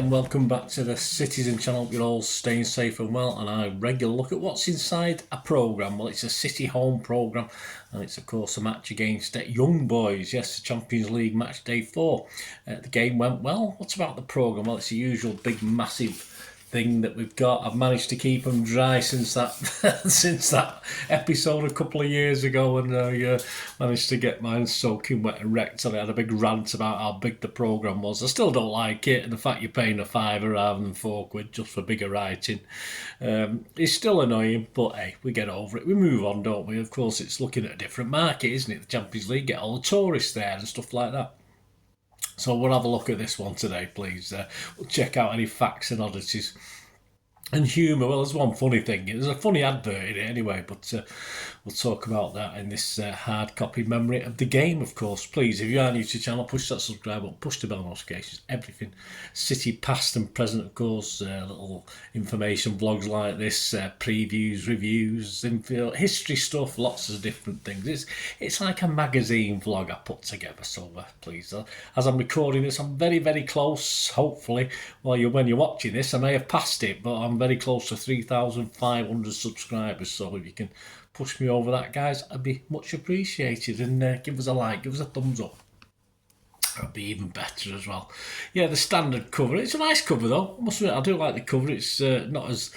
and welcome back to the Citizen channel. You're all staying safe and well, and I regular look at what's inside a programme. Well, it's a City home programme, and it's of course a match against Young Boys. Yes, the Champions League match day 4. The game went well. What's about the programme? Well, it's the usual big massive thing that we've got. I've managed to keep them dry since that since that episode a couple of years ago, and managed to get mine soaking wet and wrecked. And I had a big rant about how big the programme was. I still don't like it, and the fact you're paying a £5 rather than £4 just for bigger writing is still annoying, but hey, we get over it. We move on, don't we? Of course, it's looking at a different market, isn't it? The Champions League, get all the tourists there and stuff like that. So we'll have a look at this one today, please. We'll check out any facts and oddities. And humour, well, there's one funny thing. There's a funny advert in it anyway, but we'll talk about that in this hard copy memory of the game, of course. Please, if you are new to the channel, push that subscribe button, push the bell notifications, everything. City past and present, of course, little information vlogs like this, previews, reviews, history stuff, lots of different things. It's like a magazine vlog I put together, so please, as I'm recording this, I'm very, very close, hopefully. Well, when you're watching this, I may have passed it, but I'm very close to 3,500 subscribers, so if you can push me over that, guys, I'd be much appreciated, and give us a like, give us a thumbs up. That'd be even better as well. Yeah, the standard cover, it's a nice cover though, I must admit, I do like the cover. It's not as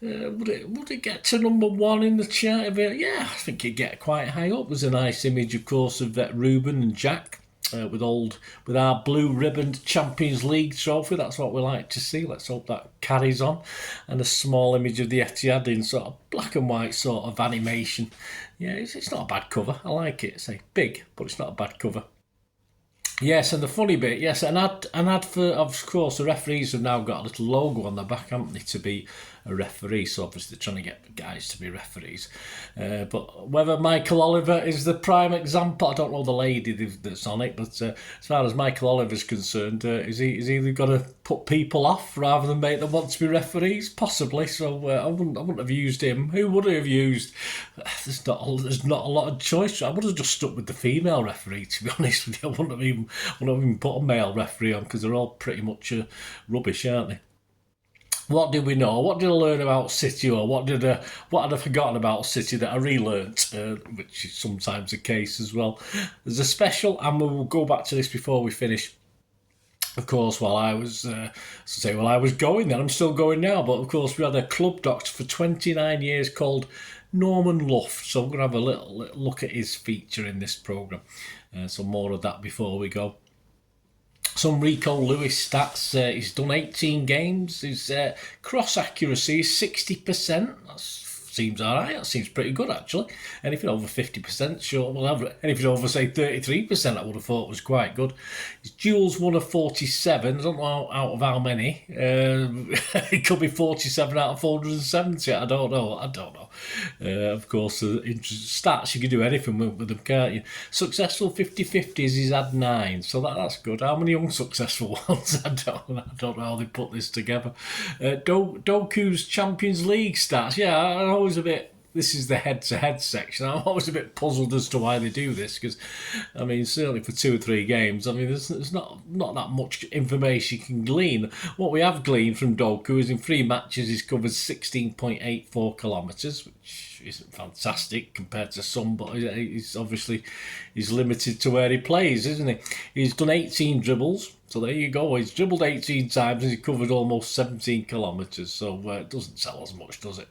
would it get to number 1 in the chart? Yeah, I think it'd get quite high up. There's a nice image, of course, of Ruben and Jack with our blue ribboned Champions League trophy. That's what we like to see. Let's hope that carries on. And a small image of the Etihad in sort of black and white sort of animation. Yeah, it's not a bad cover. I like it. It's big, but it's not a bad cover. Yes, and the funny bit, yes, an ad for, of course, the referees have now got a little logo on the back, haven't they, to be a referee, so obviously they're trying to get the guys to be referees. But whether Michael Oliver is the prime example, I don't know the lady that's on it, but as far as Michael Oliver's concerned, is he either got to put people off rather than make them want to be referees? Possibly, so I wouldn't have used him. Who would I have used? There's not a lot of choice. I would have just stuck with the female referee, to be honest with you. I wouldn't have even put a male referee on, because they're all pretty much rubbish, aren't they? What did we know? What did I learn about City, or what had I forgotten about City that I relearnt, which is sometimes the case as well. There's a special, and we'll go back to this before we finish. Of course, while I was going then, I'm still going now, but of course we had a club doctor for 29 years called Norman Luft, so I'm going to have a little look at his feature in this programme. So more of that before we go. Some Rico Lewis stats. He's done 18 games. His cross accuracy is 60%. That seems all right. That seems pretty good, actually. Anything over 50%, sure. We'll have anything over, say, 33%, I would have thought was quite good. His duels 1 of 47. I don't know out of how many. It could be 47 out of 470. I don't know. Of course, stats, you can do anything with them, can't you? Successful 50-50s, he's had 9, so that's good. How many unsuccessful ones? I don't know how they put this together. Doku's Champions League stats, yeah, I'm always a bit... This is the head-to-head section. I'm always a bit puzzled as to why they do this, because, I mean, certainly for 2 or 3 games, I mean, there's not that much information you can glean. What we have gleaned from Doku is in 3 matches he's covered 16.84 kilometres, which isn't fantastic compared to some, but he's limited to where he plays, isn't he? He's done 18 dribbles. So there you go. He's dribbled 18 times and he's covered almost 17 kilometres. So it doesn't tell us much, does it?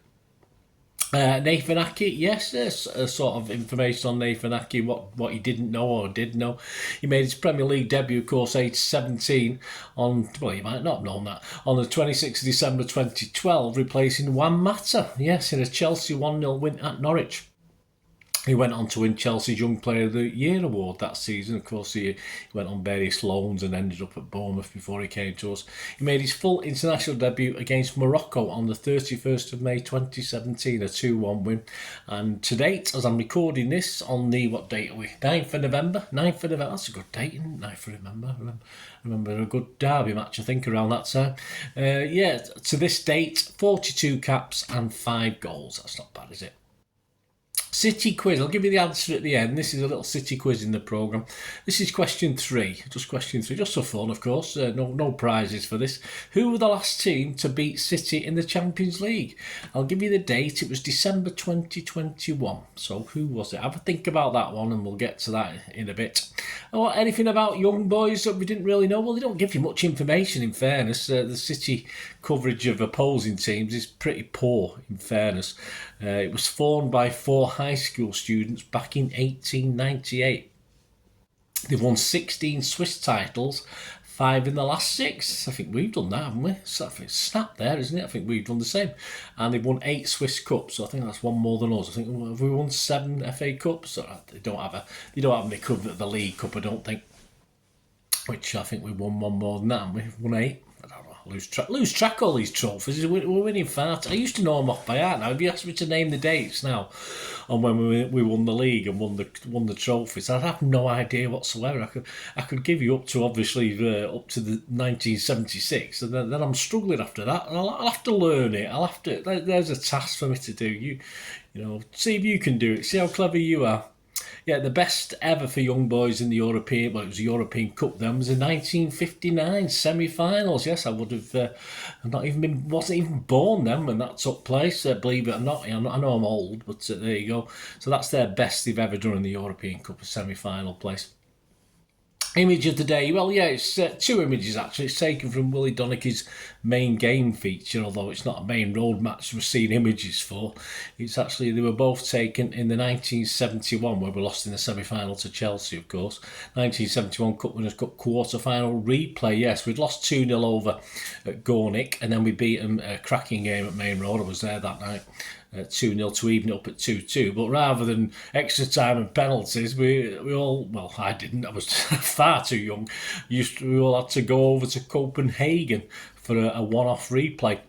Nathan Aki, yes, there's a sort of information on Nathan Aki, what he didn't know or did know. He made his Premier League debut, of course, age 17 on, well, you might not have known that, on the 26th of December 2012, replacing Juan Mata, yes, in a Chelsea 1-0 win at Norwich. He went on to win Chelsea's Young Player of the Year award that season. Of course, he went on various loans and ended up at Bournemouth before he came to us. He made his full international debut against Morocco on the 31st of May 2017, a 2-1 win. And to date, as I'm recording this on the, what date are we? 9th of November? 9th of November, that's a good date, isn't it? 9th of November. Remember a good derby match, I think, around that time. Yeah, to this date, 42 caps and 5 goals. That's not bad, is it? City quiz. I'll give you the answer at the end. This is a little City quiz in the programme. This is question 3. Just question 3. Just for fun, of course. No prizes for this. Who were the last team to beat City in the Champions League? I'll give you the date. It was December 2021. So who was it? Have a think about that one and we'll get to that in a bit. Oh, anything about young boys that we didn't really know? Well, they don't give you much information, in fairness. The City coverage of opposing teams is pretty poor, in fairness. It was formed by 4 high school students back in 1898. They've won 16 Swiss titles, 5 in the last 6. I think we've done that, haven't we? So I think it's snap there, isn't it? I think we've done the same. And they've won 8 Swiss Cups, so I think that's one more than us. I think have we won 7 FA Cups? They don't have any covered at the League Cup, I don't think. Which I think we won one more than that, and we've won 8. I don't know. Lose track all these trophies. We're winning far. I used to know them off by heart. Now, if you asked me to name the dates now on when we won the league and won the trophies, I'd have no idea whatsoever. I could give you up to obviously up to the 1976, and then I'm struggling after that. And I'll have to learn it. There's a task for me to do. You know, see if you can do it. See how clever you are. Yeah, the best ever for young boys in the European, well, it was a European Cup then, was the 1959 semi-finals. Yes, I would have wasn't even born then when that took place, believe it or not. I know I'm old, but there you go. So that's their best they've ever done in the European Cup, a semi-final place. Image of the day. Well, yeah, it's 2 images actually. It's taken from Willie Donachie's main game feature, although it's not a main road match we're seeing images for. It's actually, they were both taken in the 1971, where we lost in the semi-final to Chelsea, of course. 1971 Cup Winners' Cup quarter-final replay. Yes, we'd lost 2-0 over at Gornick, and then we beat them a cracking game at Main Road. I was there that night. 2-0 to even it up at 2-2, but rather than extra time and penalties, we all, well, I didn't, I was far too young, we all had to go over to Copenhagen for a one-off replay.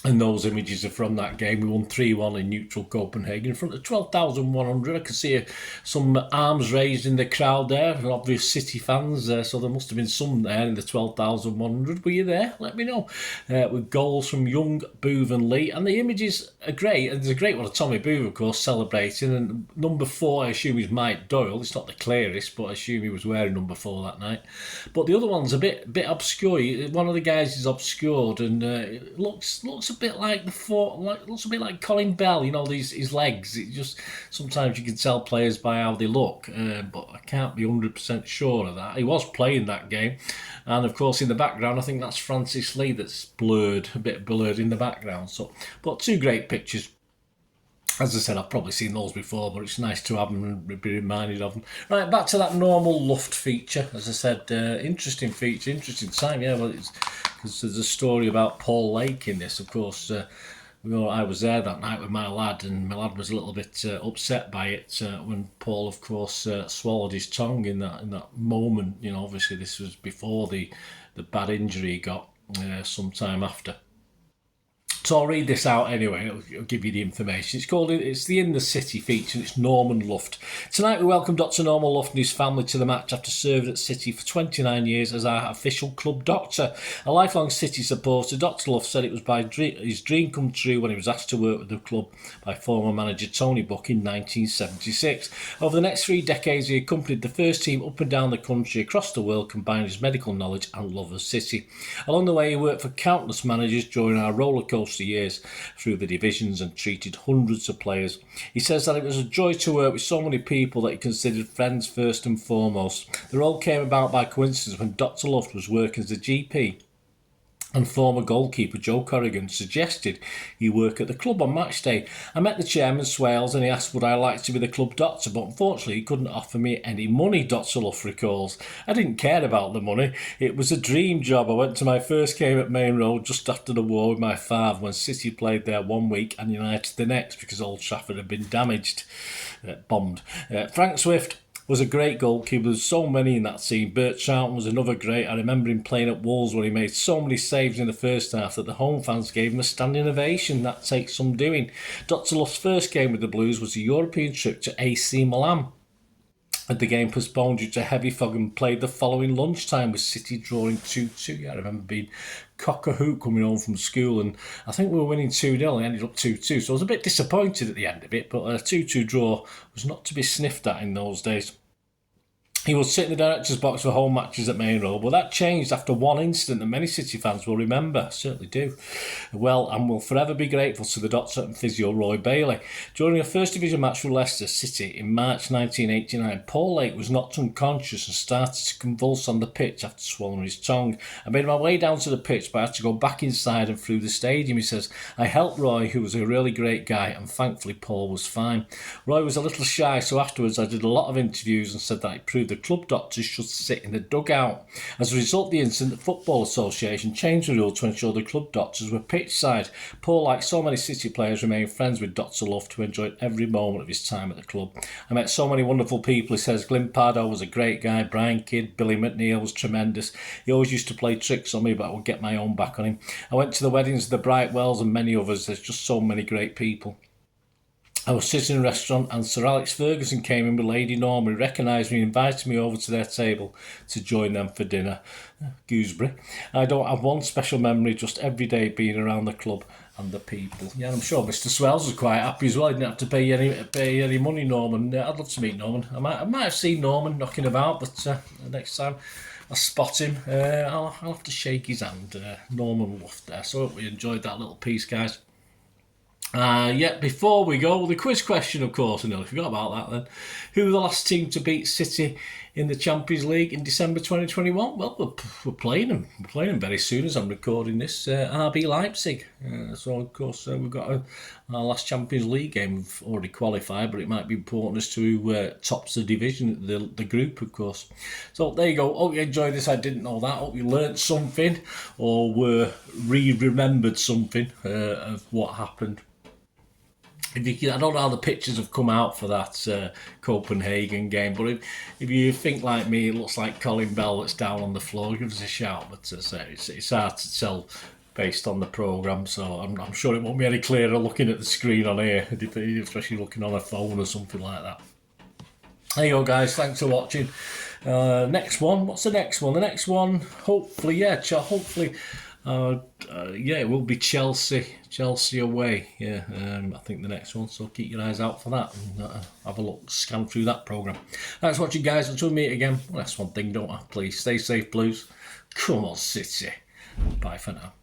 And those images are from that game. We won 3-1 in neutral Copenhagen in front of 12,100. I could see some arms raised in the crowd there, and obvious City fans. So there must have been some there in the 12,100. Were you there? Let me know. With goals from Young, Booth and Lee. And the images are great. And there's a great one of Tommy Booth, of course, celebrating. And number 4, I assume, is Mike Doyle. It's not the clearest, but I assume he was wearing number 4 that night. But the other one's a bit obscure. One of the guys is obscured, and it looks a bit like looks a bit like Colin Bell, you know, his legs. It just, sometimes you can tell players by how they look, but I can't be 100% sure of that. He was playing that game, and of course in the background I think that's Francis Lee that's a bit blurred in the background. So, but 2 great pictures. As I said, I've probably seen those before, but it's nice to have them and be reminded of them. Right, back to that normal Luft feature. As I said, interesting feature, interesting time. Yeah, well, it's because there's a story about Paul Lake in this. Of course, I was there that night with my lad, and my lad was a little bit upset by it when Paul, of course, swallowed his tongue in that moment. You know, obviously this was before the bad injury he got some time after. So I'll read this out anyway, I'll give you the information. It's the In the City feature, and it's Norman Luft. Tonight we welcome Dr. Norman Luft and his family to the match after serving at City for 29 years as our official club doctor. A lifelong City supporter, Dr. Luft said it was his dream come true when he was asked to work with the club by former manager Tony Buck in 1976. Over the next 3 decades he accompanied the first team up and down the country, across the world, combining his medical knowledge and love of City. Along the way he worked for countless managers during our rollercoaster years through the divisions and treated hundreds of players. He says that it was a joy to work with so many people that he considered friends first and foremost. The role came about by coincidence when Dr. Luft was working as a GP and former goalkeeper Joe Corrigan suggested he work at the club on match day. I met the chairman, Swales, and he asked would I like to be the club doctor, but unfortunately he couldn't offer me any money, Dr. Luff recalls. I didn't care about the money. It was a dream job. I went to my first game at Main Road just after the war with my father when City played there 1 week and United the next because Old Trafford had been bombed. Frank Swift was a great goalkeeper. There's so many in that team. Bert Charlton was another great. I remember him playing at Wolves when he made so many saves in the first half that the home fans gave him a standing ovation. That takes some doing. Dr. Luft's first game with the Blues was a European trip to AC Milan. had the game postponed due to heavy fog and played the following lunchtime with City drawing 2-2. Yeah, I remember being cock-a-hoot coming home from school, and I think we were winning 2-0 and ended up 2-2, so I was a bit disappointed at the end of it, but a 2-2 draw was not to be sniffed at in those days. He would sit in the director's box for home matches at Main Road, but that changed after one incident that many City fans will remember, certainly do, well, and will forever be grateful to the doctor and physio Roy Bailey. During a First Division match with Leicester City in March 1989, Paul Lake was knocked unconscious and started to convulse on the pitch after swallowing his tongue. I made my way down to the pitch, but I had to go back inside and through the stadium, he says. I helped Roy, who was a really great guy, and thankfully Paul was fine. Roy was a little shy, so afterwards I did a lot of interviews and said that it proved the club doctors should sit in the dugout. As a result of the incident, the Football Association changed the rule to ensure the club doctors were pitchside. Paul, like so many City players, remained friends with Dr. Love to enjoy every moment of his time at the club. I met so many wonderful people, he says. Glyn Pardo was a great guy, Brian Kidd, Billy McNeil was tremendous. He always used to play tricks on me, but I would get my own back on him. I went to the weddings of the Brightwells and many others. There's just so many great people. I was sitting in a restaurant and Sir Alex Ferguson came in with Lady Norma. He recognised me and invited me over to their table to join them for dinner. Gooseberry. I don't have one special memory, just every day being around the club and the people. Yeah, I'm sure Mr. Swells was quite happy as well. He didn't have to pay any money, Norman. I'd love to meet Norman. I might have seen Norman knocking about, but next time I spot him, I'll have to shake his hand. Norman loved there. So I hope we enjoyed that little piece, guys. Before we go, the quiz question, of course, I nearly forgot about that then. Who were the last team to beat City in the Champions League in December 2021? Well, we're playing them. We're playing them very soon as I'm recording this. RB Leipzig. So, of course, we've got our last Champions League game. We've already qualified, but it might be important as to who tops the division, the group, of course. So, there you go. Hope you enjoyed this. I didn't know that. Hope you learnt something or were remembered something of what happened. I don't know how the pictures have come out for that Copenhagen game, but if you think like me, it looks like Colin Bell that's down on the floor, give us a shout. But it's hard to tell based on the programme, so I'm sure it won't be any clearer looking at the screen on here, especially looking on a phone or something like that. There you go, guys. Thanks for watching. Next one. What's the next one? The next one, hopefully, it will be Chelsea away. I think the next one, so keep your eyes out for that and have a look, scan through that programme. Thanks for watching, guys. Until we meet again, well, that's one thing, don't I? Please stay safe, Blues. Come on, City. Bye for now.